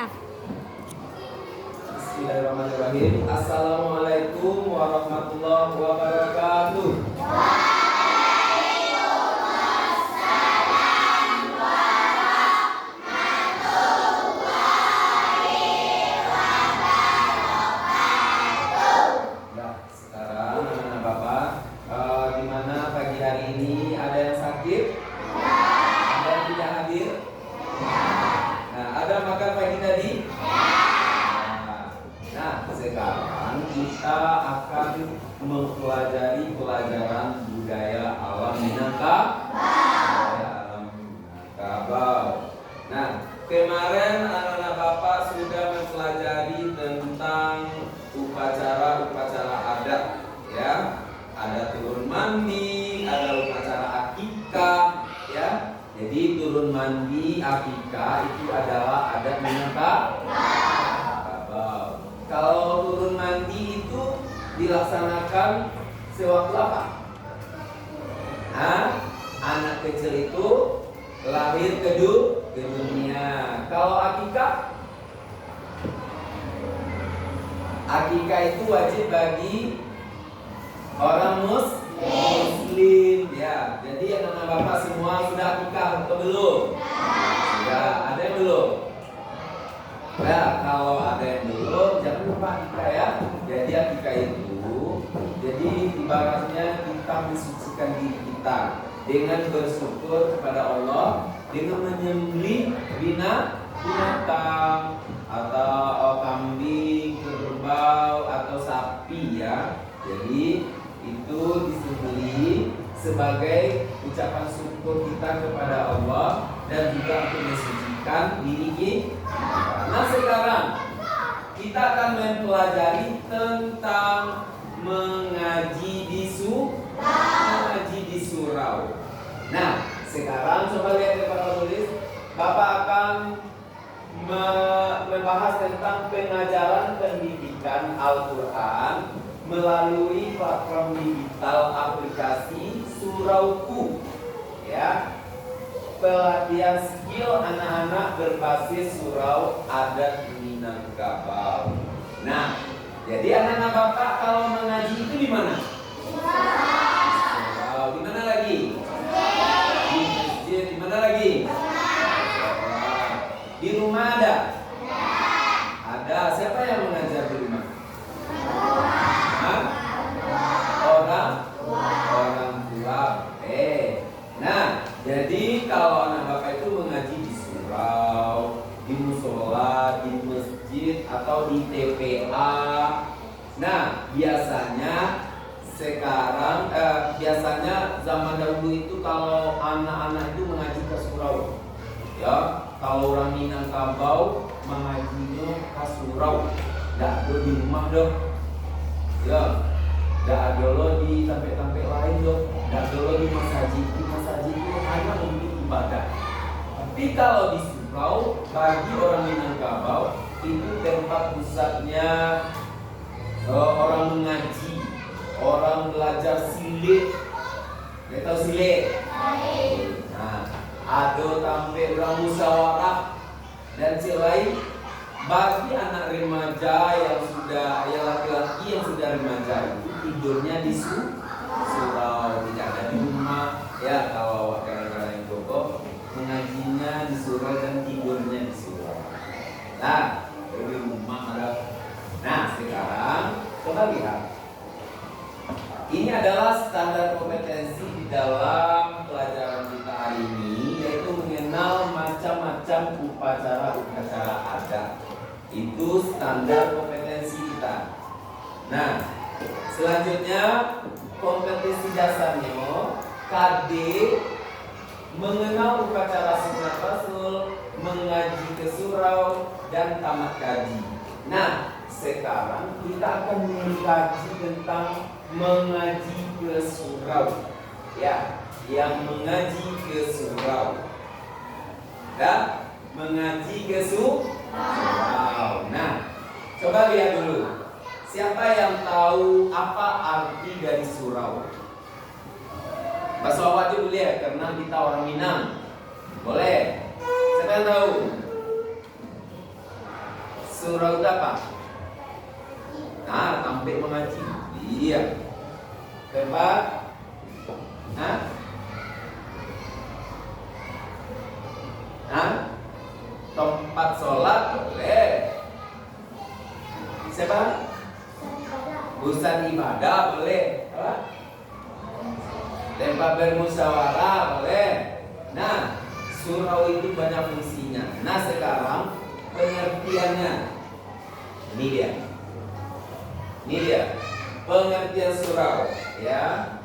Bismillahirrahmanirrahim. Assalamualaikum warahmatullahi wabarakatuh. Nah, sekarang anak-anak Bapak, gimana pagi hari ini? Ada yang sakit? Ada yang tidak hadir? Nah, ada makan pagi tadi? Nah, sekarang kita akan mempelajari pelajaran budaya alam Minangkabau. Nah, kemarin anak-anak Bapak sudah mempelajari tentang upacara-upacara adat, ya. Ada turun mandi, ada upacara akikah, ya. Jadi turun mandi, akikah itu adalah adat Minangkabau. Kalau turun mandi itu dilaksanakan sewaktu apa? Anak kecil itu lahir ke dunia. Kalau akikah? Akikah itu wajib bagi orang muslim, ya. Jadi anak-anak Bapak semua sudah akikah atau belum? Sudah. Ada yang belum? Nah, kalau ada yang belum, jangan lupa akikah, ya. Jadi akikah itu, jadi ibaratnya kita mensucikan diri kita dengan bersyukur kepada Allah, dengan menyembelih binatang atau kambing, kerbau atau sapi, ya. Jadi itu disembelih sebagai ucapan syukur kita kepada Allah dan juga untuk mensucikan diri kita. Nah, sekarang kita akan mempelajari tentang mengaji di surau. Nah, sekarang coba lihat di papan tulis. Bapak akan membahas tentang pengajaran pendidikan Al-Quran melalui platform digital aplikasi Surauku, ya. Pelatihan skill anak-anak berbasis surau adat Minangkabau. Nah, jadi anak-anak Bapak kalau mengaji itu di mana? Surau. Di mana lagi? Di masjid. Di mana lagi? Di rumah ada? Ada. Siapa yang mengajar di rumah? Orang tua. Nah, jadi kalau anak Bapak itu mengaji di surau, di musola, di masjid atau di TPA. Nah, biasanya zaman dahulu itu kalau anak-anak itu mengaji ke surau, ya. Kalau orang Minangkabau mengajinya ke surau, nggak ada di rumah dong, ya. Nggak ada lo di tempat-tempat lain dong, nggak ada lo di masjid. Di masjid itu hanya untuk ibadah. Tapi kalau di surau, bagi orang Minangkabau itu tempat pusatnya orang mengaji, orang belajar silet. Kita tahu silet? Nah, ada tampil orang musyawarah dan lain. Bagi anak remaja yang laki-laki yang sudah remaja itu tidurnya di surau, tidak ada di rumah, ya. Kalau kadang-kadang Joko mengajinya di surau dan tidurnya di surau. Nah, di rumah ada. Nah, sekarang coba lihat. Ini adalah standar kompetensi di dalam pelajaran kita hari ini, yaitu mengenal macam-macam upacara-upacara adat. Itu standar kompetensi kita. Nah, selanjutnya kompetensi dasarnya KD, mengenal upacara sunat Rasul, mengaji ke surau, dan tamat kaji. Nah, sekarang kita akan mengkaji tentang mengaji ke surau, ya, yang mengaji ke surau. Dan mengaji ke surau. Nah, coba lihat dulu. Siapa yang tahu apa arti dari surau? Bahasa wajib boleh ya, karena kita orang Minang. Boleh. Siapa yang tahu? surau itu apa? Nah, tampil mengaji. Iya. Tempat tempat sholat boleh. Siapa? Pusat ibadah boleh. Apa? Tempat bermusyawarah boleh. Nah, surau itu banyak fungsinya. Nah, sekarang pengertiannya. Ini dia pengertian surau, ya.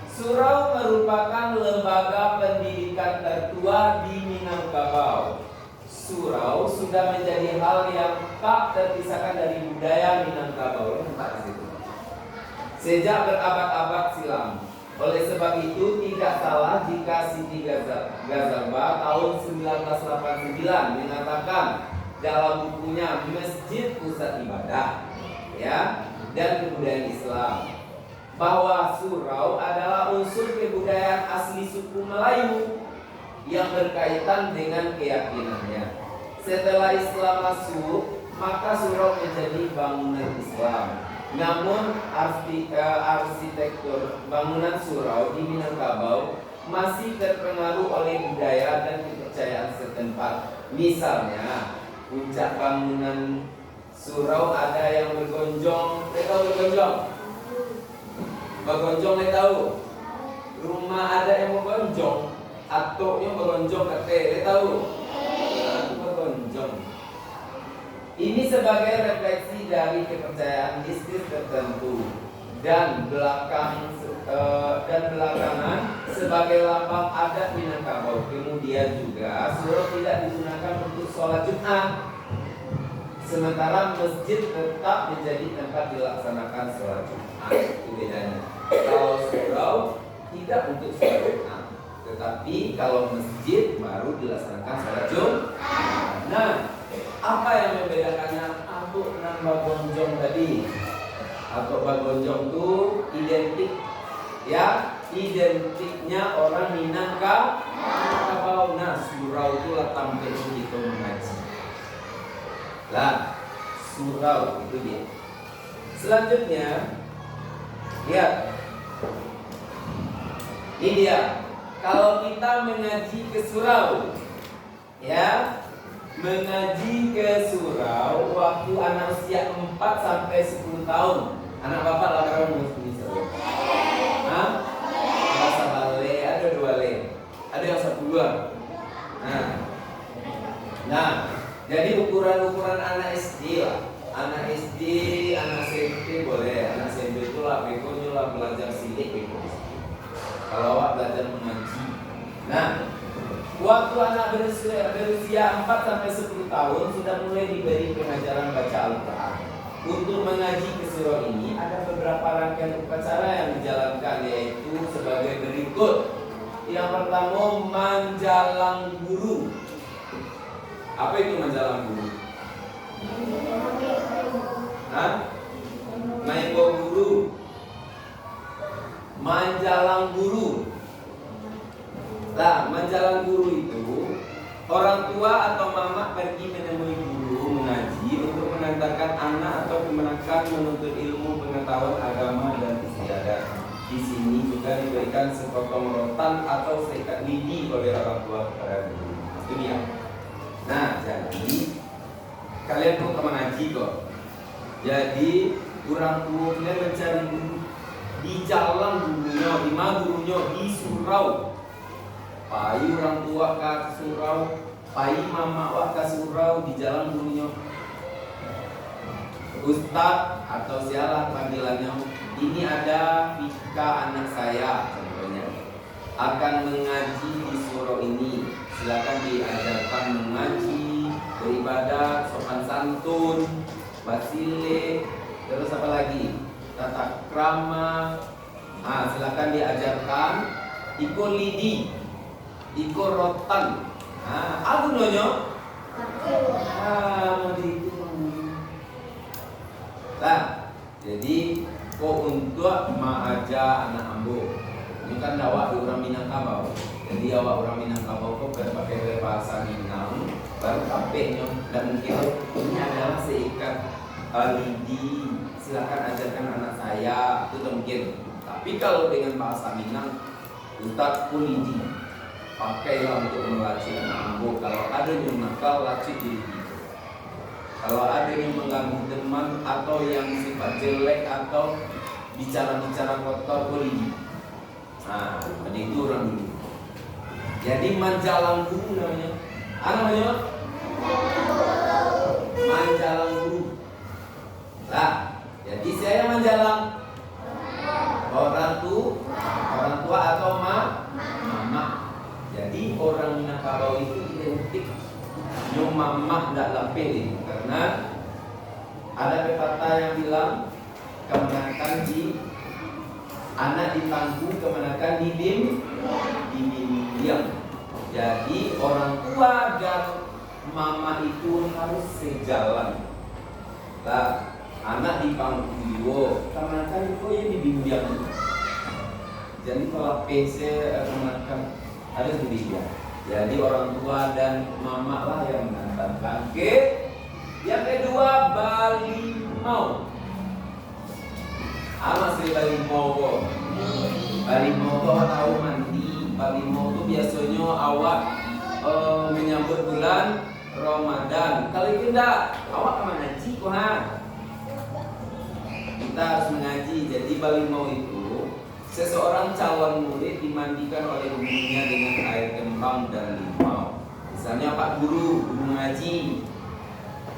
Surau merupakan lembaga pendidikan tertua di Minangkabau. Surau sudah menjadi hal yang tak terpisahkan dari budaya Minangkabau. Sejak berabad-abad silam. Oleh sebab itu tidak salah jika Siti Ghazalba tahun 1989 mengatakan dalam bukunya Masjid Pusat Ibadah, ya, dan Kebudayaan Islam, bahwa surau adalah unsur kebudayaan asli suku Melayu yang berkaitan dengan keyakinannya. Setelah Islam masuk, maka surau menjadi bangunan Islam. Namun arsitektur bangunan surau di Minangkabau masih terpengaruh oleh budaya dan kepercayaan setempat. Misalnya, puncak bangunan surau ada yang bergonjong. Tahu bergonjong? Bergonjong tahu? Rumah ada yang bergonjong. Atoknya bergonjong kate, tahu? Bergonjong. Ini sebagai refleksi dari kepercayaan mistis tertentu dan belakangan sebagai lambang adat Minangkabau. Kemudian juga surau tidak digunakan untuk sholat Jumat, sementara masjid tetap menjadi tempat dilaksanakan sholat Jumat. Itu bedanya. Kalau surau tidak untuk sholat Jumat, tetapi kalau masjid baru dilaksanakan sholat Jumat. Nah, apa yang membedakannya atuk dengan bagonjong tadi? Atuk bagonjong itu identik, ya, identiknya orang Minangkabau. Nah, surau itu tampil begitu mengaji. Lah, surau itu dia. Selanjutnya, lihat. Ini dia. Kalau kita mengaji ke surau, ya, mengaji ke surau waktu anak usia 4 sampai 10 tahun. Anak bapak lah kalau mesti surau. Hah? Bahasa bale, ada 2 le. Ada yang 1-2. Nah, jadi ukuran-ukuran anak SD lah. Anak SD, anak SMP boleh. Anak SMP itu lah begonya lah belajar silik bego. Kalau awak belajar mengaji. Nah, waktu anak berusia 4 sampai 10 tahun sudah mulai diberi pengajaran baca Al-Quran. Untuk mengaji ke surau ini ada beberapa rangkaian upacara yang dijalankan, yaitu sebagai berikut. Yang pertama, manjalang guru. Apa itu manjalang guru? Mainggo guru. Manjalang guru. Nah, manjalang guru itu orang tua atau mama pergi menemui guru mengaji untuk mengantarkan anak atau kemenakan menuntut ilmu, pengetahuan agama dan istiadat. Di sini juga diberikan sepotong rotan atau seikat lidi oleh orang tua kepada guru. Itu dia. Nah, jadi kalian perlu mengaji kok. Jadi orang tua kalian mencari guru di jalan gurunya, di mana gurunya di surau. Pai orang tua ke surau, pai mama wak ke surau, di jalan gurunya. Ustaz atau sialah panggilannya. Ini ada Vika anak saya contohnya akan mengaji di surau ini. Silakan diajarkan mengaji, beribadah, sopan santun, basile, terus apa lagi? Tata krama. Silakan diajarkan iko lidi, iko rotan. Aku nonyo. Mau dihitung. Nah, jadi kok untuk maaja anak ambo. Ini kan awak orang Minangkabau. Jadi awak orang Minangkabau kok pakai bahasa Minang, baru kapeknya dan mungkin ini adalah seikat lidi, silakan ajarkan anak saya, itu mungkin. Tapi kalau dengan bahasa Minang, Ustaz lidi, pakailah untuk melacik anak ambo. Kalau ada yang nakal, lacik diri. Kalau ada yang mengganggu teman atau yang sifat jelek atau bicara-bicara kotor, lidi. Nah, itu orang dulu. Jadi manjalang guru namanya. Apa namanya? Manjalang guru. Lah, jadi saya manjalang orang tua atau mama. Jadi orang Minangkabau itu identik nyom mama ndak lapel, karena ada pepatah yang bilang kemenakan di anak di pangku, kemenakan di diam. Jadi orang tua dan mama itu harus sejalan. Lah, anak di pangku yo, kemenakan itu ya di diam. Jadi kalau PC kemenakan harus di diam. Jadi orang tua dan mama lah yang mengantarkan. Oke. Yang kedua, balimau. Masih balimau kok. Balimau tuh tahu mandi. Balimau tuh biasanya awak menyambut bulan Ramadan. Kalau tidak, awak kemana ngaji kok ha? Kita harus mengaji. Jadi balimau itu seseorang calon murid dimandikan oleh gurunya dengan air kembang dan limau. Misalnya Pak Guru mengaji,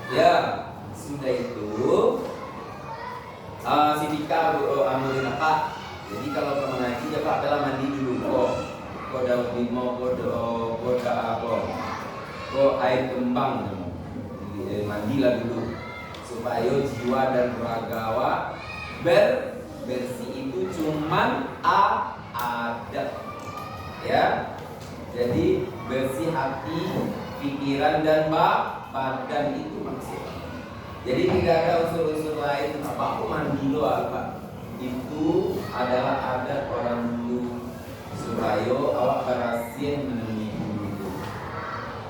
ya sudah itu si Dika amurin Pak. Jadi kalau kamu mengaji ya Pak, bela mandi dulu kok daun limau, kok air kembang, mandilah dulu supaya jiwa dan raga awak bersih. Itu cuman ada, ya. Jadi bersih hati, pikiran dan badan itu maksudnya. Jadi tidak ada unsur-unsur lain. Apa aku mandi lo apa? Itu adalah adat orang dulu supaya awak berhasil menemui ilmu itu.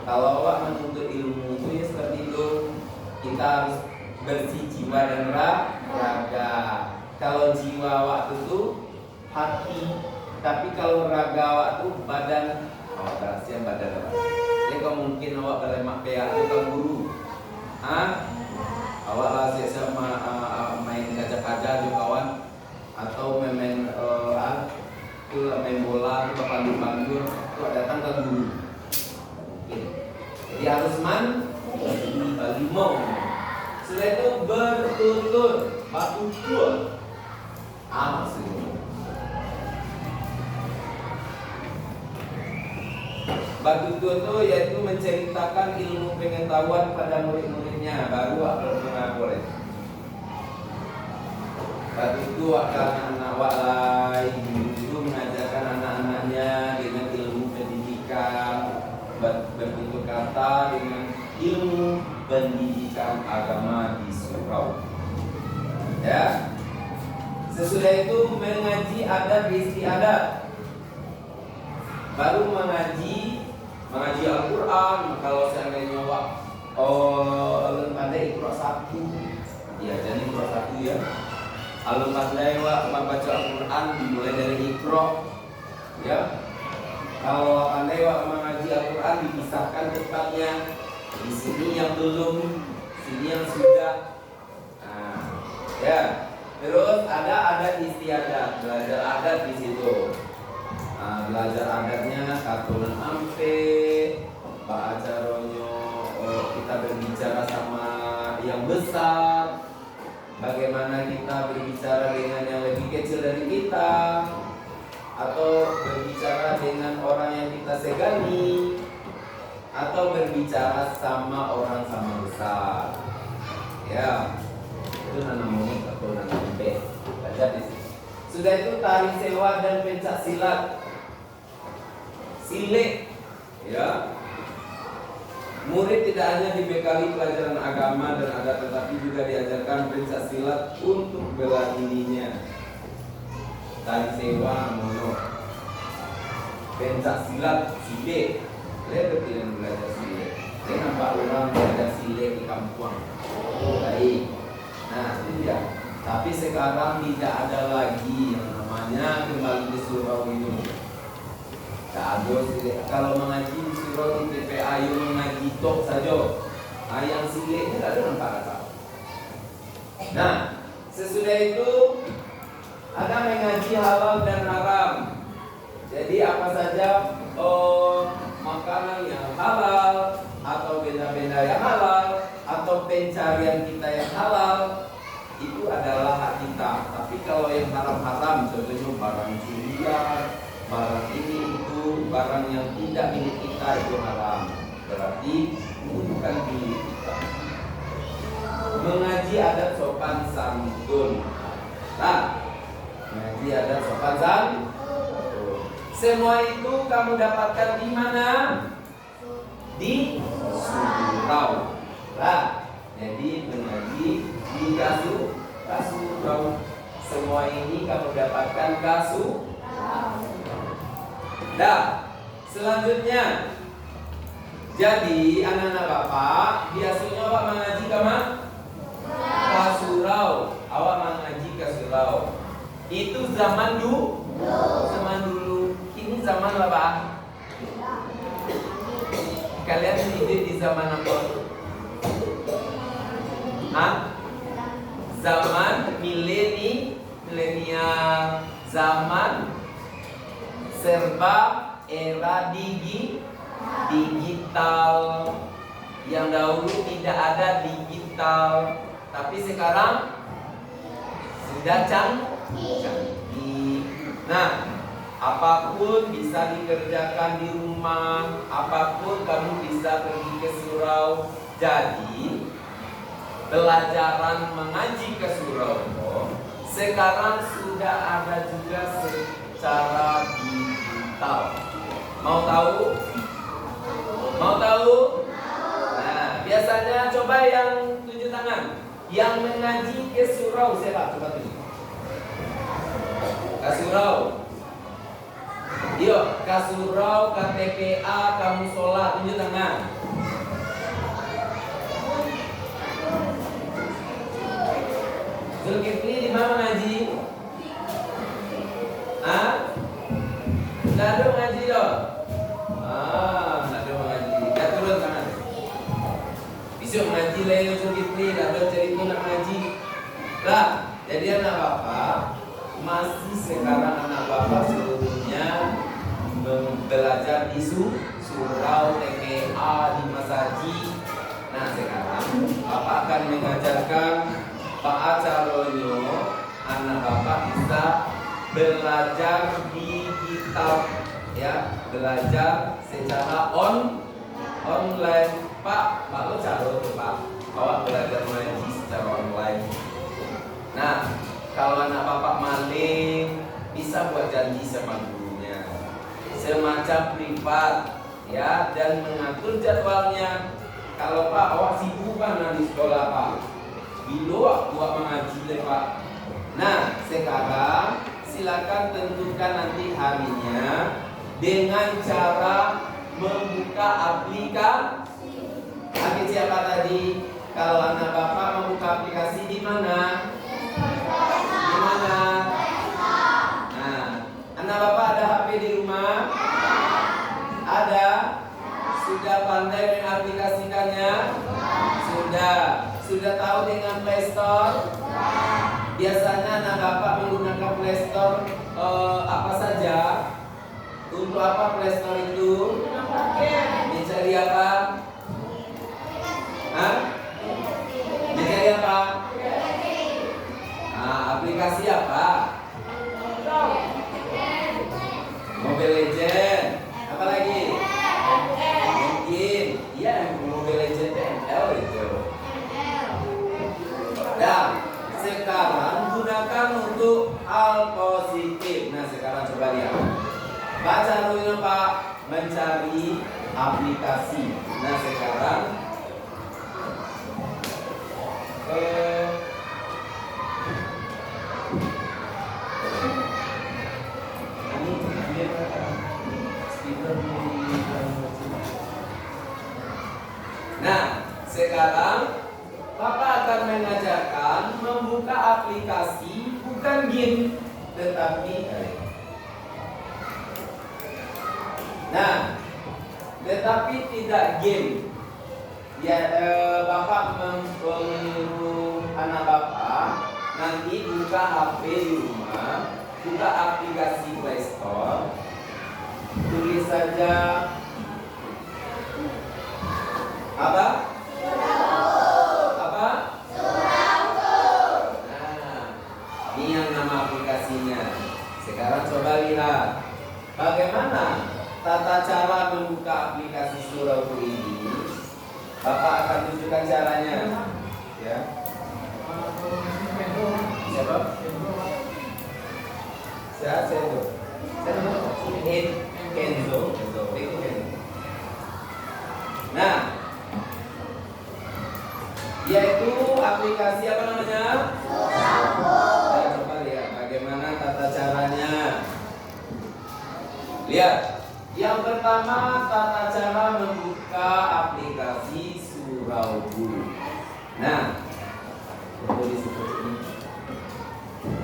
Kalau awak menuntut ilmu itu ya seperti itu, kita harus bersih jiwa dan raga. Kalau jiwa awak itu hati, tapi kalau raga awak itu badan, awak berhasil badan awak. Jadi kalau mungkin awak berlemak PA itu guru, awak lah sama main kaca-kaca juga kawan, atau main bola, atau pandu-pandu, itu datang ke guru. Jadi harus balimau. Setelah itu bertutur, batutur. Maksudnya batutur itu yaitu menceritakan ilmu pengetahuan pada murid-muridnya, baru akan boleh. Batutur akan anak lain itu mengajarkan anak-anaknya dengan ilmu pendidikan, bertutur kata dengan ilmu pendidikan agama di surau. Ya. Sesudah itu mengaji adat istiadat. Baru mengaji Al-Quran. Kalau seandainya alun pandai Iqra 1, ya jadi Iqra 1 ya. Alun pandai membaca Al-Quran dimulai dari Iqra, ya. Kalau pandai mengaji Al-Quran dipisahkan tempatnya. Di sini yang belum, sini yang sudah. Nah, ya. Terus ada adat istiadat, belajar adat di situ. Belajar adatnya katunan ampe, acaranya kita berbicara sama yang besar, bagaimana kita berbicara dengan yang lebih kecil dari kita, atau berbicara dengan orang yang kita segani, atau berbicara sama orang sama besar. Ya. Itu namanya katunan ampe. Belajar di situ. Sudah itu tari sewa dan pencak silat. Silik, ya. Murid tidak hanya dibekali pelajaran agama dan adat, tetapi juga diajarkan pencak silat untuk bela dirinya. Tari sewa mono, pencak silat silik. Lihat tidak belajar silik. Saya nampak orang belajar silik di kampung. baik. Nah itu dia. Tapi sekarang tidak ada lagi yang namanya kembali ke surau itu. Tak ada. Kalau mengaji di surau di TPA yang mengaji tok saja. Yang silik tidak ada nampak kata. Nah sesudah itu ada mengaji halal dan haram. Jadi apa saja makanan yang halal atau benda-benda yang halal atau pencarian kita yang halal itu adalah hak kita. Tapi kalau yang haram-haram, contohnya barang curian, barang ini itu, barang yang tidak milik kita itu haram. Berarti itu bukan milik kita. Mengaji adat sopan santun. Nah, mengaji adat sopan santun. Semua itu kamu dapatkan di mana? Di surau. Nah, jadi mengaji di kasurau. Semua ini kamu dapatkan kasurau. Nah, selanjutnya. Jadi anak-anak bapak biasanya awak mengaji ke mana? Kasurau. Awak mengaji kasurau. Itu zaman dulu. Zaman dulu. Ini zaman apa? Kalian hidup di zaman apa? Hah? Zaman milenial, zaman serba era digital. Yang dahulu tidak ada digital, tapi sekarang sudah canggih. Nah, apapun bisa dikerjakan di rumah, apapun kamu bisa pergi ke surau. Jadi pelajaran mengaji ke surau sekarang sudah ada juga secara digital. Mau tahu? Mau tahu? Nah, biasanya coba yang tunjuk tangan. Yang mengaji ke surau siapa? Coba tunjuk. Ke surau. Yuk, ke surau, ke TPA, kamu sholat, tunjuk tangan. Zulkifli di mana mengaji? Ah? Tidak ada mengaji dong? Tidak ada mengaji. Tidak turun tangan. Besok mengaji lagi Zulkifli, tidak ada cerita nak mengaji. Lah, jadi anak bapak masih sekarang anak bapak seluruhnya belajar di surau, TPA, di masjid. Nah sekarang bapak akan mengajarkan Pak Acaronyo, anak bapak bisa belajar digital, ya, belajar secara online. Pak lo caro tuh Pak, awak belajar mengaji secara online. Nah, kalau anak bapak maling bisa buat janji sama gurunya, semacam privat, ya, dan mengatur jadwalnya. Kalau Pak awak sibuk kan di sekolah Pak, bila waktu mengaji deh Pak. Nah, sekarang silakan tentukan nanti harinya dengan cara membuka aplikasi apa tadi? Kalau anak bapak membuka aplikasi di mana? Di mana? Nah, anak bapak ada HP di rumah? Ada? Sudah pandai mengaplikasikannya? Sudah tahu dengan Play Store? Biasanya anak bapak menggunakan Play Store apa saja? Untuk apa Play Store itu? Mencari apa? Hah? Mencari apa? Nah, aplikasi apa? Mobile Legend. Apa lagi? Mungkin, iya, Mobile Legend ML itu. Dan sekarang gunakan untuk hal positif. Nah, sekarang coba lihat. Baca dulu Pak, mencari aplikasi. Nah, sekarang nah, sekarang Bapak akan akan mengajarkan membuka aplikasi bukan game, tetapi tetapi tidak game. Ya, Bapak menyuruh anak Bapak nanti buka HP di rumah, buka aplikasi Play Store, tulis saja apa? Apa? Nah, ini yang nama aplikasinya. Sekarang coba lihat bagaimana tata cara membuka aplikasi Surauku ini. Bapak akan tunjukkan caranya. Ya. Siapa? Kenzo. Nah, yaitu aplikasi apa namanya? Nah, coba lihat bagaimana tata caranya. Lihat, yang pertama tata cara membuka aplikasi Surauku. Nah,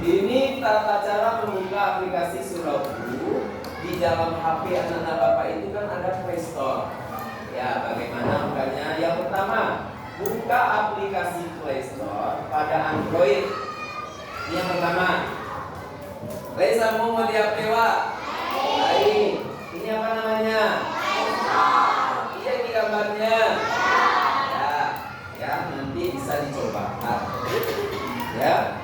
ini tata cara membuka aplikasi Surauku. Di dalam HP anak-anak Bapak itu kan ada Play Store. Ya, bagaimana bukanya? Yang pertama, buka aplikasi Play Store pada Android. Ini yang pertama. Reza mau di HP Wak? Baik. Ini apa namanya? Iya, ini gambarnya. Ya, nanti bisa dicoba. Ya.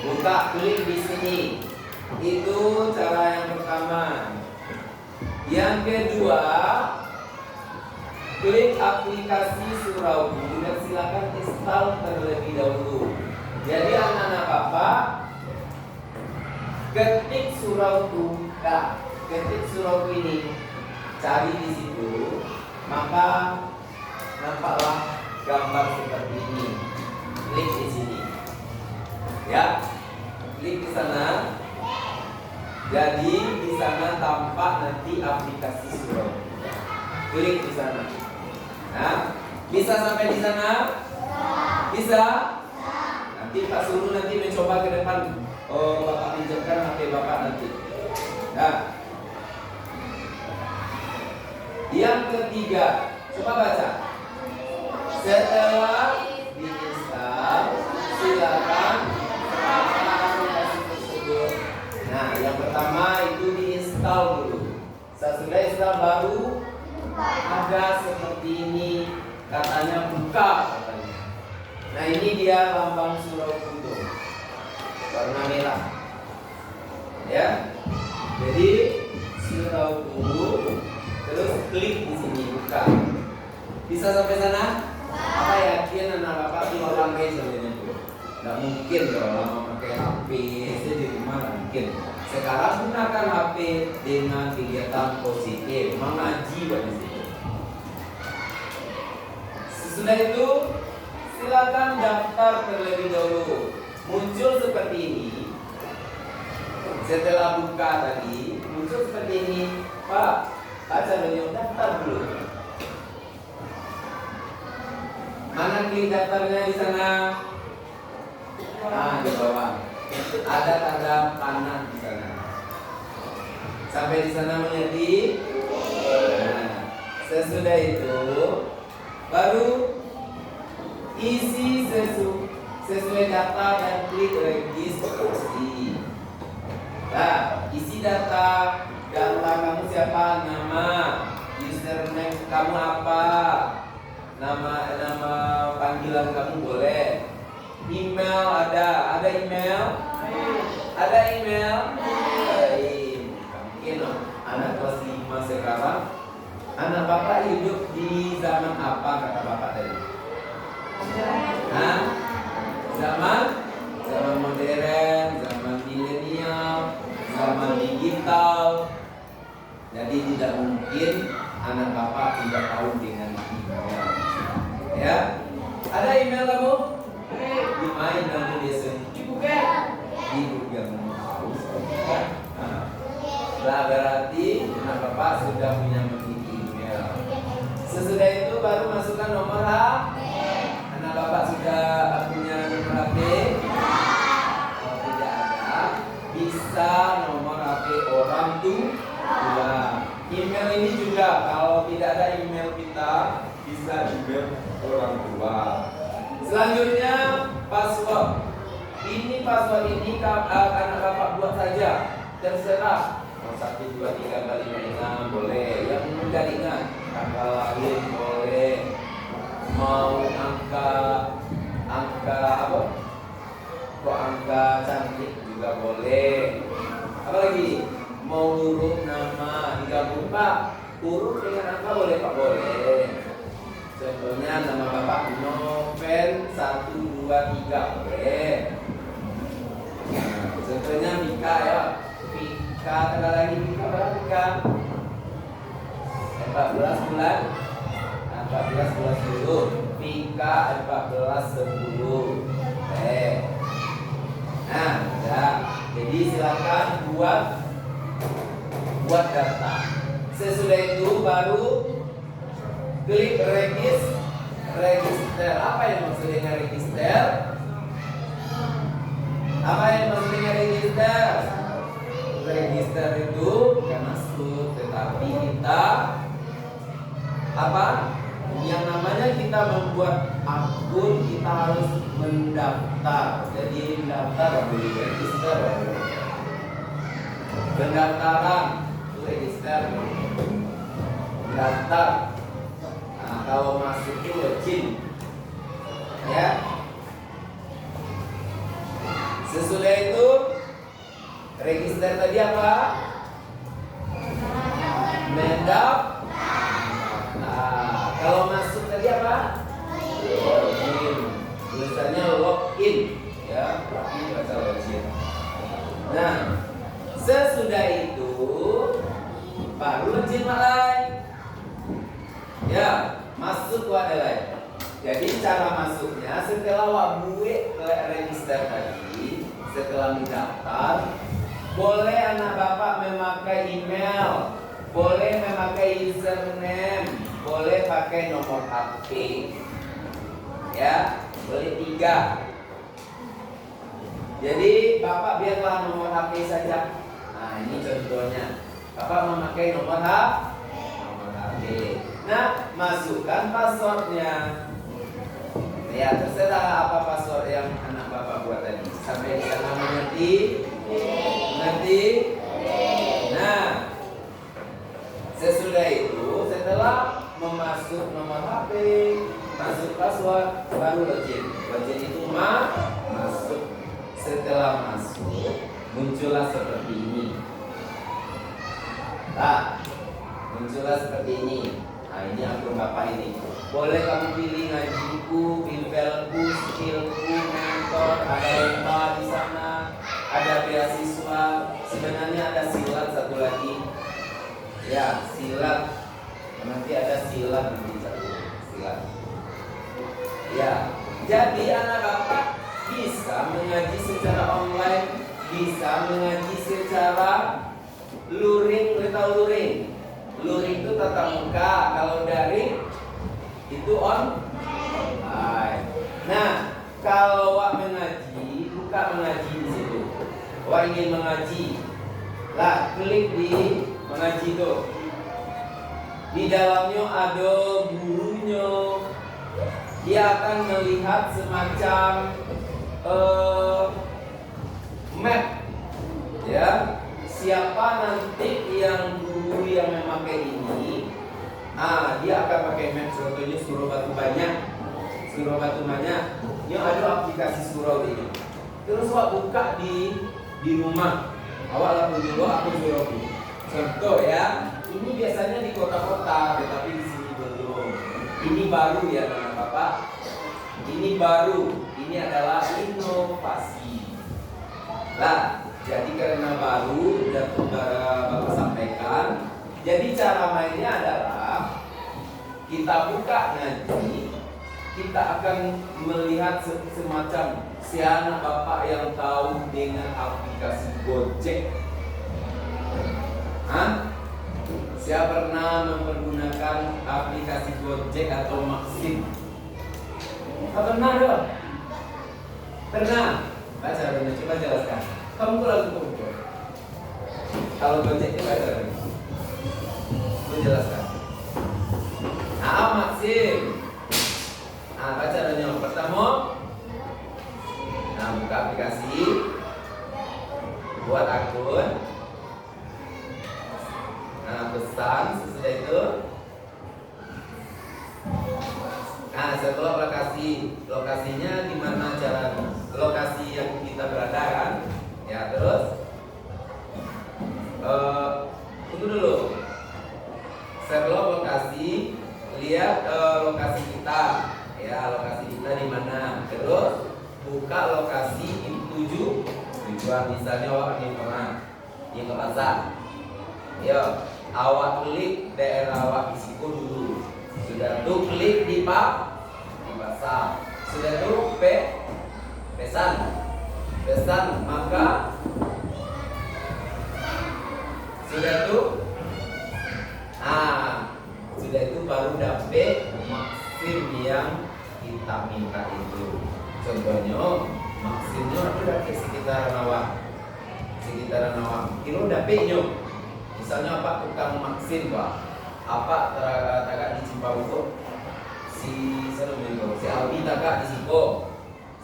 Buka, klik di sini. Itu cara yang pertama. Yang kedua, klik aplikasi Surauku dan silakan install terlebih dahulu. Jadi anak-anak Bapak ketik Surauku, ketik Surauku ini, cari di situ, maka nampaklah gambar seperti ini. Klik di sini, ya, klik di sana. Jadi di sana tampak nanti aplikasi Surauku. Klik di sana. Nah, bisa sampai di sana? Bisa? Nanti Pak suruh nanti mencoba ke depan. Oh, Bapak pinjamkan HP Bapak nanti. Nah, yang ketiga, coba baca. Setelah diinstal, silakan aplikasi tersebut. Nah, yang pertama itu diinstal dulu. Sesudah install baru ada seperti ini, katanya buka katanya. Nah, ini dia lambang Surauku tuh, warna merah. Ya, jadi Surauku, terus klik di sini buka. Bisa sampai sana? Apa yakin anak Bapak tuh orang sebenarnya tuh? Nggak mungkin kalau lama pakai HP itu di rumah nggak mungkin. Sekarang gunakan HP dengan kegiatan positif, mengaji di situ. Sesudah itu silakan daftar terlebih dahulu. Muncul seperti ini. Setelah buka tadi muncul seperti ini. Pak, baca dulu, daftar dulu. Mana klik daftarnya di sana? Nah, di bawah. Ada tanda panah di sana. Sampai di sana menjadi. Nah, sesudah itu baru isi sesuai data dan klik registrasi. Nah, isi data kamu siapa, nama, username kamu apa, nama panggilan kamu boleh, email ada email, ada email. Baik, mungkin anak kelas 5 sekarang. Anak Bapak hidup di zaman apa kata Bapak tadi? Hah? Zaman modern, zaman milenial, zaman digital. Jadi tidak mungkin anak Bapak tidak tahu dengan email. Ya? Ada email kamu? Di main nanti biasanya. Di Google. Nah, berarti anak Bapak sudah punya email. Sesudah itu baru masukkan nomor HP. Anak Bapak sudah Selanjutnya password. Ini password ini anak bapak buat saja, terserah. Mau 1, 2, 3, 4, 5, 6 boleh. Yang enggak ingat, angka lain boleh. Mau angka apa? Kok angka cantik juga boleh. Apa lagi? Mau huruf nama digabung Pak. Huruf dengan angka boleh Pak? Boleh. Contohnya nama bapak Noven 1, 2, 3 boleh. Nah, contohnya Mika ya. Mika tanggal lagi Mika berapa Mika? 14 bulan 14 bulan 10. Mika 14 10. Nah, ya. Jadi silakan buat data. Sesudah itu baru klik register. Apa yang maksud dengan register? Apa yang maksud dengan register? Register itu bukan masuk, tetapi kita apa? Yang namanya kita membuat akun, kita harus mendaftar. Jadi mendaftar di register. Pendaftaran itu register. Daftar. Nah, kalau masuk itu login. Ya. Sesudah itu register tadi apa? Mendaftar. Nah, kalau masuk tadi apa? Login. Tulisannya login, ya. Login baca login. Nah, sesudah itu baru login malai. Ya, masuk wadah. Jadi cara masuknya setelah wabuwe register tadi, setelah mendaftar, boleh anak bapak memakai email, boleh memakai username, boleh pakai nomor HP. Ya, boleh 3. Jadi bapak biarlah nomor HP saja. Nah, ini contohnya. Bapak memakai nomor HP. Nah, masukkan passwordnya. Ya, terserah apa password yang anak bapak buat tadi. Sampai di sana mengerti? Mengerti? Nah, sesudah itu, setelah memasuk nomor HP, masuk password, baru login. Login itu masuk. Setelah masuk, muncullah seperti ini. Nah, muncullah seperti ini. Nah, ini akun bapak ini. Boleh kamu pilih ngajiku, pilvelku, skillku, mentor, ada lomba di sana, ada beasiswa. Sebenarnya ada silat satu lagi. Ya, silat. Nanti ada silat nanti satu. Silat. Ya, jadi anak bapak bisa mengaji secara online, bisa mengaji secara luring. Boleh tahu luring? Luring itu tatap muka, kalau daring itu online. Nah, kalau wak mengaji, buka mengaji di situ. Wak ingin mengaji, lah klik di mengaji itu. Di dalamnya ada gurunya. Dia akan melihat semacam map, ya. Siapa nanti yang guru yang memakai ini? Dia akan pakai map. Contohnya surau batu banyak. Ini ada aplikasi surau ini. Terus wak buka di rumah. Awak lakukan dulu akun surau. Contoh ya. Ini biasanya di kota-kota, tetapi di sini belum. Ini baru ya teman bapak. Ini baru. Ini adalah inovasi. Lah, jadi karena baru dan bapak sampaikan. Jadi cara mainnya adalah kita buka nanti, kita akan melihat semacam si anak bapak yang tahu dengan aplikasi Gojek. Siapa pernah mempergunakan aplikasi Gojek atau Maxim? Pernah dong? Pernah? Baca dulu, coba jelaskan. Kamu tuh lagu kumpul. Kalau Gojek itu baca dulu. Lu jelaskan. Maxim. Baca dulu Lokasinya gimana cara lokasi yang kita berada kan? Ya terus tunggu dulu. Sebelum lokasi, lihat lokasi kita. Ya lokasi kita di mana? Terus buka lokasi tujuan. Misalnya awak di mana? Di pasar. Yo, awak klik daerah awak di situ dulu. Sudah tuh klik di pasar. Sudah tuh pesan maka sudah tuh sudah itu baru dapet maksim yang kita minta itu. Contohnya maksimnya aku dapet sekitaran awak kilo dapetnya misalnya apa tukang maksim pak apa tagak di Cimpau si Albi tagak di Siko,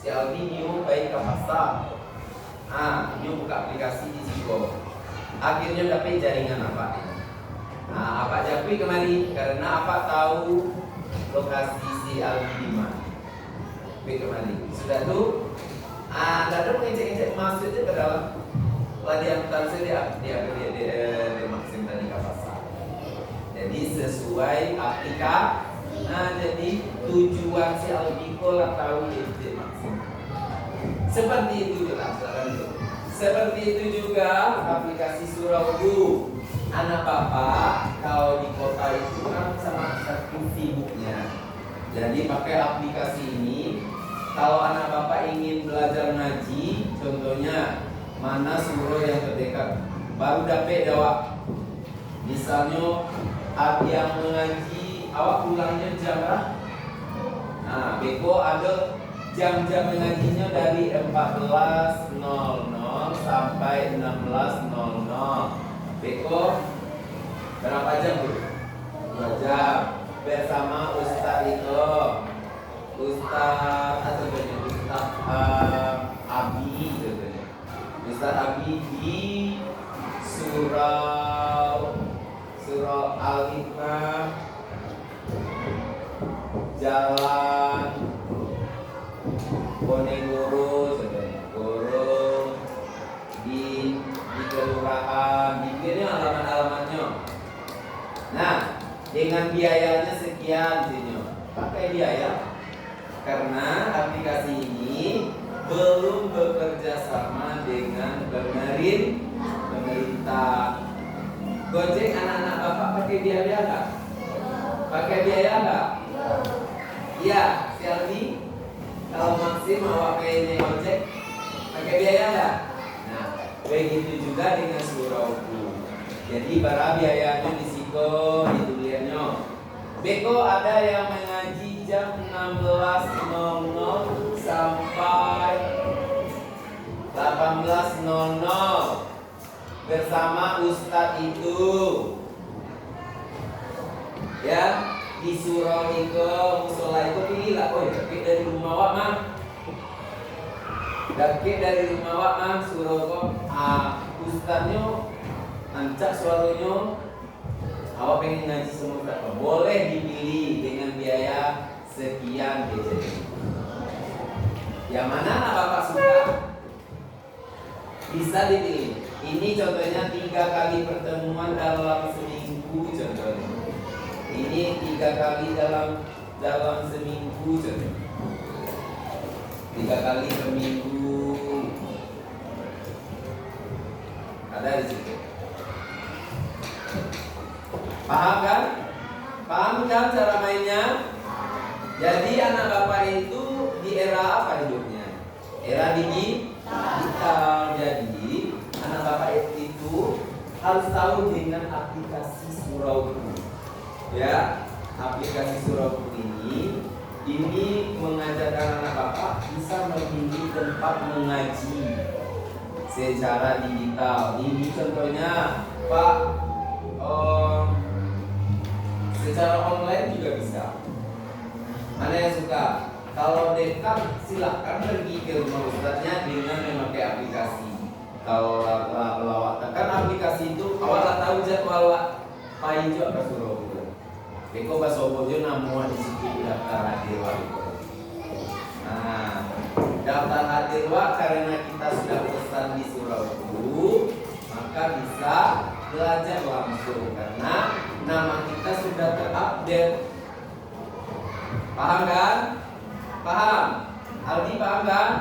si Albi new baik ke pasar, new buka aplikasi di Siko, akhirnya dapet jaringan apa? Apa Jakwi kemari karena apa tahu lokasi si Albi di mana? Kemari sudah tuh, ada mengecek masuknya ke dalam latihan saya dia maksim tadi ke pasar. Jadi sesuai aplikasi. Jadi tujuan si Albiko lah tahu dia maksim. Seperti itu jelaskan itu. Seperti itu juga aplikasi Suraugu. Anak bapak kalau di kota itu kan sama satu sibuknya. Jadi pakai aplikasi ini. Kalau anak bapak ingin belajar ngaji, contohnya mana surau yang terdekat, baru dapet jawab. Misalnya ada yang mengaji, awak pulangnya jam berapa? Beko ada jam-jam mengajinya dari 14.00 sampai 16.00. Beko berapa jam bu? 2 jam bersama Ustaz itu, Ustaz Abi contohnya. Ustaz Abi di surau Al-Hikmah Jalan Ponegoro Goro di kelurahan, bikinnya alamat-alamatnya. Nah, dengan biayanya sekian sini. Pakai biaya karena aplikasi ini belum bekerja sama dengan pemerintah. Gojek anak-anak bapak pakai biaya nggak? Pakai biaya nggak? Iya, Selvi. Kalau maksim awak kayaknya Gojek pakai biaya nggak? Nah, begitu juga dengan Suraugu. Jadi para biayanya di Siko ditulisannya. Beko ada yang mengaji jam 16.00 sampai 18.00 bersama Ustadz itu. Ya, di surau itu, musola itu pilihlah. Oh, dapet dari rumah wak mah. Dapet dari rumah wak mah surau kok. Ustadznya ancak suaranya. Awak pengen ngaji semua Ustadz, boleh dipilih dengan biaya sekian BCD. Yang mana bapak suka bisa dipilih. Ini contohnya 3 kali pertemuan dalam seminggu contohnya. Ini 3 kali dalam seminggu contohnya. 3 kali per minggu. Ada di situ. Paham kan? Paham kan cara mainnya? Jadi anak bapak itu di era apa hidupnya? Era digital. Jadi anak bapak itu harus tahu dengan aplikasi Suraugu. Ya, aplikasi Suraugu ini mengajarkan anak bapak bisa memilih tempat mengaji secara digital. Ini contohnya Pak, secara online juga bisa. Mana yang suka? Kalau dekat silakan pergi ke rumah ustadznya dengan memakai aplikasi. Kalau lawak kan aplikasi itu awak tahu jadwal paling juga ke Surabaya. Beko basobojo namuan di situ daftar hadir wali. Daftar hadir Wak, karena kita sudah pesan di surau itu, maka bisa belajar langsung karena nama kita sudah terupdate. Paham kan? Paham? Aldi paham kan?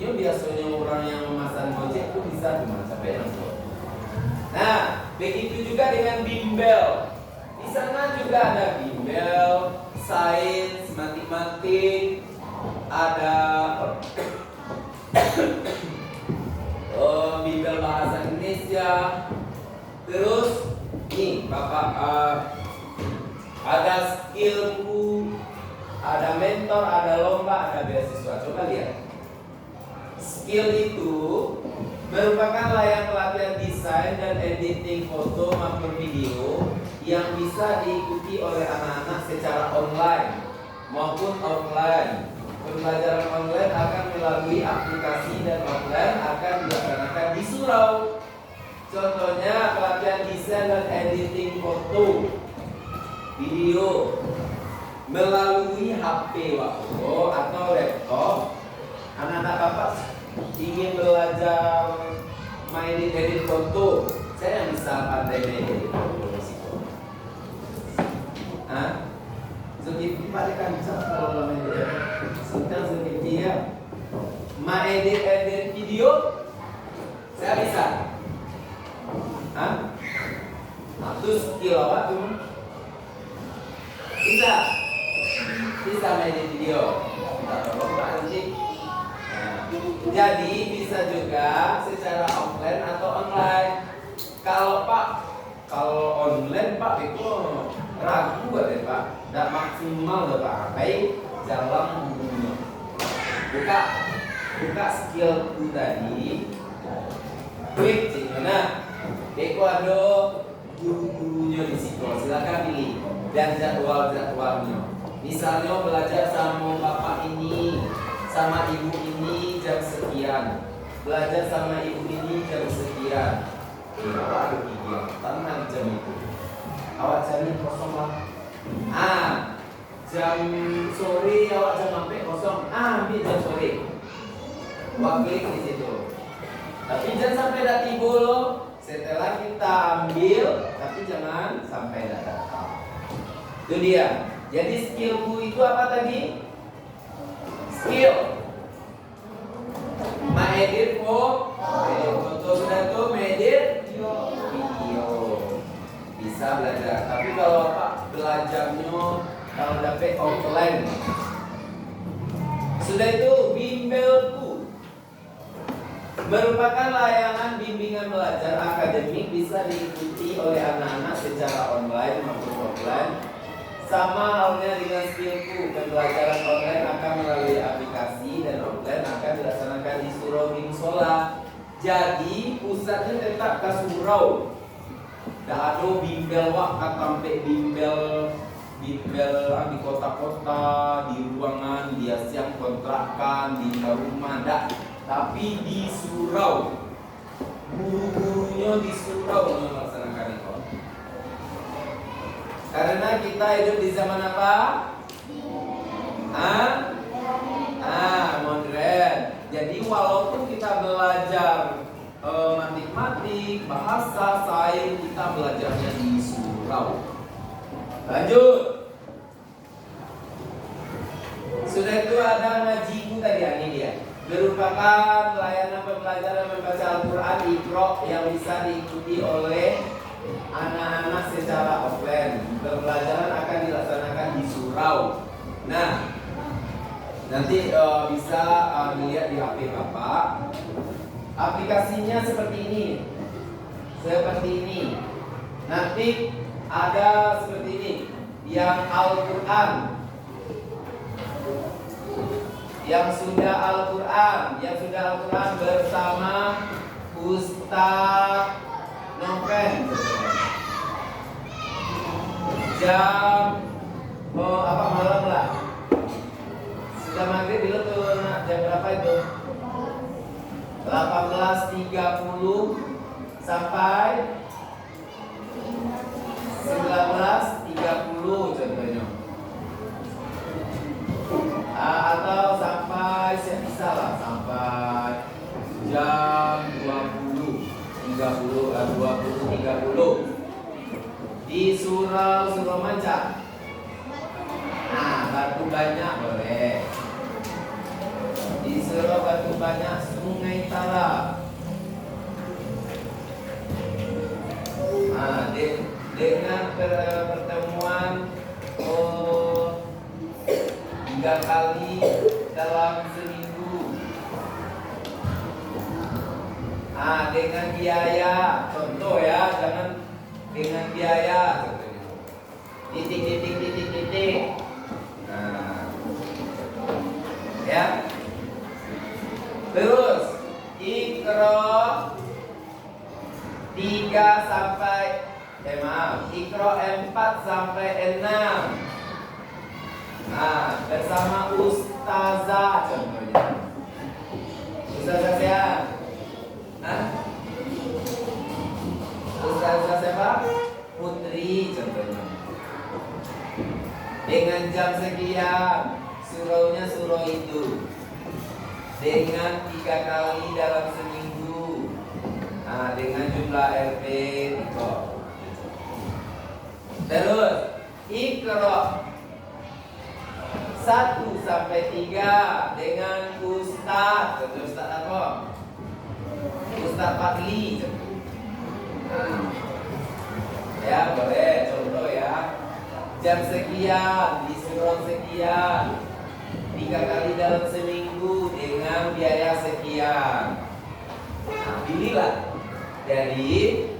Ini biasanya orang yang memesan Gojek itu bisa cuma sampai langsung. Nah, begitu juga dengan bimbel. Di sana juga ada bimbel, sains, matematik, ada bimbel bahasa Indonesia. Terus nih Bapak ada skillku, ada mentor, ada lomba, ada beasiswa. Coba lihat. Skill itu merupakan layanan pelatihan desain dan editing foto maupun video yang bisa diikuti oleh anak-anak secara online maupun offline. Pembelajaran online akan melalui aplikasi dan offline akan dilaksanakan di surau. Contohnya pelatihan desain dan editing foto, video melalui HP atau laptop. Anak-anak Bapak ingin belajar main edit foto, saya yang bisa pandai main edit foto. Zulkifli Pak kan bisa kalau main edit. Sultan Zulkifli ya, main edit video, saya bisa. Itu skill apa tuh? Bisa main edit video. Jadi bisa juga secara offline atau online. Kalau online Pak itu ragu deh Pak, tidak maksimal deh Pak. Baik jalan buka skillku tadi. Quick gimana? Eko ada guru-gurunya di situ. Silakan pilih dan jadwalnya. Misalnya belajar sama bapak ini, sama ibu ini jam sekian, belajar sama ibu ini jam sekian. Awak ada kegiatan jam itu. Awak cari kosong lah. Jam sore awak jam sampai kosong. Ambil jam sore. Awak klik di situ. Tapi jangan sampai dah tiba loh. Setelah kita ambil, tapi jangan sampai dah datang. Itu dia. Jadi skillku itu apa tadi? Skill edit foto sudah tuh, edit video bisa belajar. Tapi kalau Pak belajarnya kalau dapat offline, sudah itu bimbelku merupakan layanan bimbingan belajar akademik bisa diikuti oleh anak-anak secara online maupun offline. Sama halnya dengan skillku, pembelajaran online akan melalui aplikasi dan offline akan dilaksanakan di surau di musola. Jadi pusatnya tetap ke surau. Dah ada bimbel sampai bimbel di kota-kota, di ruangan, dia siang kontrakan, di rumah dah. Tapi di surau, guru-gurunya di surau melaksanakan itu. Karena kita hidup di zaman apa? Modern. Jadi walaupun kita belajar matematik, bahasa, sains, kita belajarnya di surau. Lanjut. Sudah itu ada ngajiku tadi, ini dia. Merupakan layanan pembelajaran membaca Al-Quran Iqra yang bisa diikuti oleh anak-anak secara offline. Pembelajaran akan dilaksanakan di surau. Nah, nanti bisa dilihat di HP Bapak. Aplikasinya seperti ini. Nanti ada seperti ini. Yang Al-Quran, yang sudah Al-Quran bersama Ustaz Noven. Jam malam lah. Sudah maghrib dulu tuh, jam berapa itu? 18.30 sampai 19.30 contohnya. Atau sampai bisa lah sampai banyak boleh. Di surau batu banyak Sungai Tara. Nah, dengan pertemuan 3 kali dalam seminggu. Dengan biaya, contoh ya, jangan dengan biaya. Titik. Nah, ya. Terus Iqra 3 sampai Iqra 4 sampai 6. Bersama ustazah contohnya. Ustazah siapa? Ustazah siapa? Putri contohnya. Dengan jam sekian, suraunya surau itu. Dengan 3 kali dalam seminggu. Dengan jumlah RP Iqra. Terus Iqra 1 sampai 3 dengan Ustaz. Contoh Ustaz apa? Ustaz Fadli. Ya boleh, contoh ya. Jam sekian, di surau sekian, 3 kali dalam seminggu dengan biaya sekian. Pilihlah. Jadi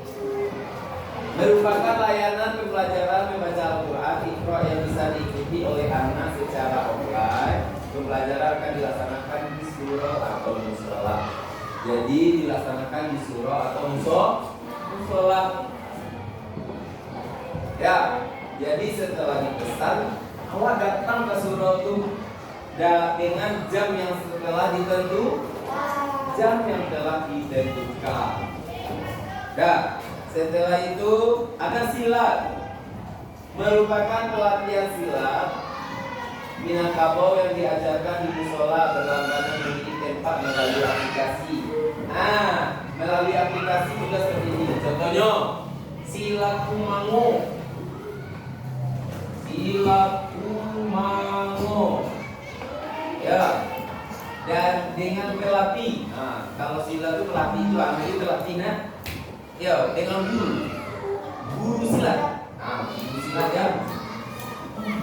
merupakan layanan pembelajaran membaca Al-Quran Iqra yang bisa diikuti oleh anak secara offline. Pembelajaran akan dilaksanakan di surau atau musola. Jadi dilaksanakan di surau atau musola. Ya, jadi setelah dipesan, awak datang ke surau itu dengan jam yang telah ditentukan. Setelah itu ada silat. Merupakan pelatihan silat Minangkabau yang diajarkan di musola berlangganan memiliki tempat melalui aplikasi. Melalui aplikasi juga seperti ini. Contohnya Silat Kumango. Ya. Dan dengan pelatih. Kalau silat itu pelatih itu ambil pelatih ya, dengan guru silat. Guru silat ya.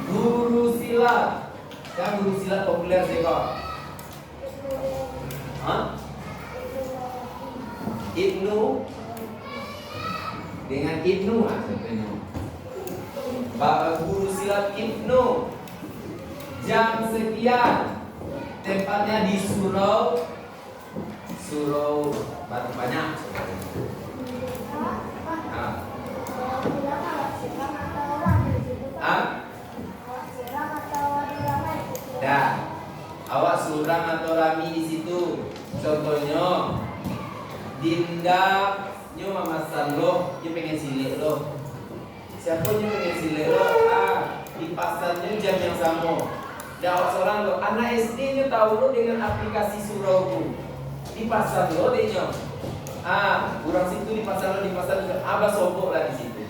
Guru silat. Yang guru silat populer siapa? Ibnu. Dengan Ibnu contohnya. Bapak guru silat Ibnu. Jam sekian. Tempatnya di surau Batu Banyak. Awak surang atau rami di situ. Contohnya Dinda nyo mamasan lo, dia pengen silik lo. Siapa nyo pengen silik lo? Di pasarnya jam yang sama. Jawab seorang lo, anak SD nyo tahu lo dengan aplikasi surau di pasar lo deh nyo. Kurang situ di pasar lo, abah sobok lah di situ.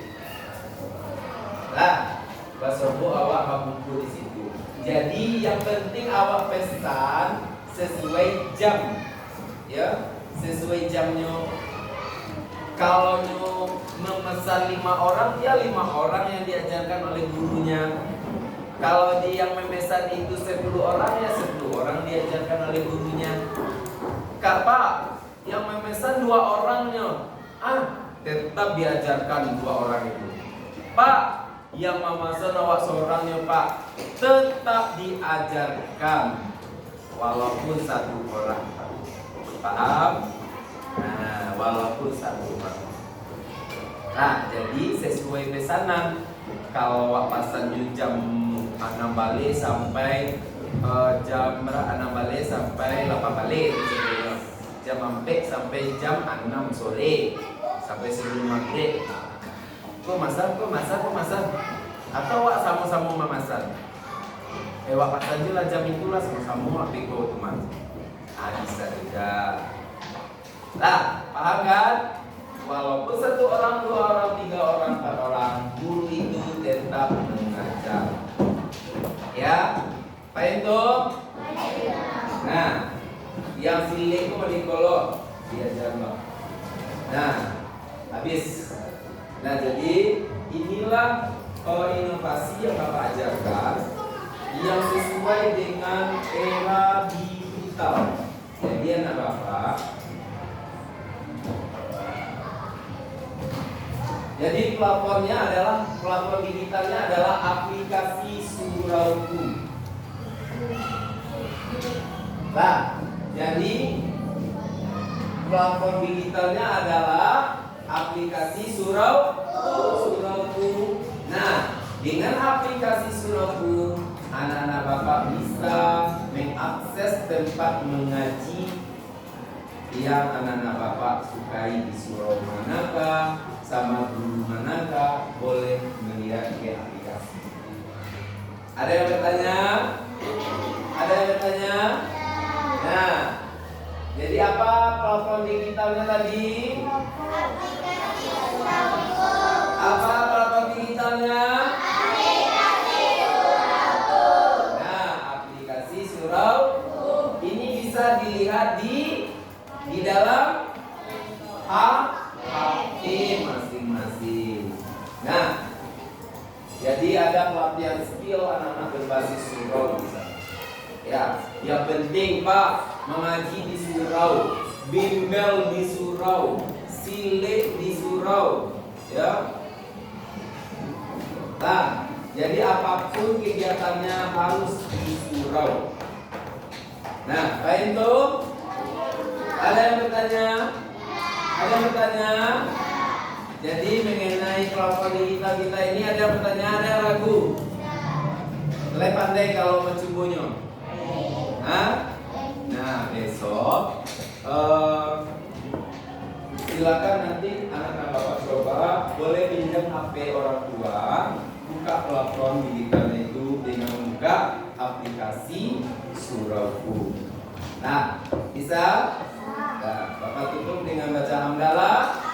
Abah sobok awak buku di situ. Jadi yang penting awak pesan sesuai jam, ya, sesuai jamnya. Kalau nyo memesan 5 orang, ya 5 orang yang diajarkan oleh gurunya. Kalau dia yang memesan itu 10 orang, ya 10 orang diajarkan oleh gurunya. Pak, yang memesan 2 orangnya, tetap diajarkan 2 orang itu. Pak, yang memesan awak seorangnya Pak, tetap diajarkan walaupun 1 orang. Paham? Walaupun 1 orang. Jadi sesuai pesanan. Kalau awak pesan jam 6 balik sampai jam 6 balik sampai 8 balik, jam 4 sampai jam 6 sore sampai sebelum maghrib. Kok masak? Atau awak sama-sama memasak? Awak pesan lah jam itulah sama-sama bego teman. Bisa juga. Paham kan? Walaupun 1 orang, 2 orang, 3 orang, 4 orang, guru itu tetap mengajar. Ya. itu? Nah, yang sini itu menikolog diajar Bang. Nah, habis. Nah, jadi inilah inovasi yang Bapak ajarkan yang sesuai dengan era digital. Jadi anak Bapak, jadi platform digitalnya adalah aplikasi Surauku. Nah, jadi platform digitalnya adalah aplikasi Surauku. Nah, dengan aplikasi Surauku, anak-anak Bapak bisa mengakses tempat mengaji yang anak-anak Bapak sukai di surau manakah, sama guru manakah, boleh melihat ke aplikasi. Ada yang bertanya? Ada yang bertanya? Nah, jadi apa platform digitalnya tadi? Apa platform digitalnya? Nah, aplikasi Surau ini bisa dilihat di dalam HP masing-masing. Nah, jadi ada pelatihan skill anak-anak berbasis surau di sana. Ya, yang penting Pak mengaji di surau, bimbel di surau, silik di surau, ya. Nah, jadi apapun kegiatannya harus di surau. Nah, baik itu. Ada yang bertanya? Ada yang bertanya? Jadi mengenai platform digital kita ini ada yang bertanya, ada yang ragu? Kalian pandai kalau mencumbunya? Hah? Nah, besok silakan nanti anak-anak Bapak coba, boleh pinjam HP orang tua, buka platform digital itu dengan membuka aplikasi Surauku. Nah, bisa? Nah, Bapak tutup dengan baca hamdalah.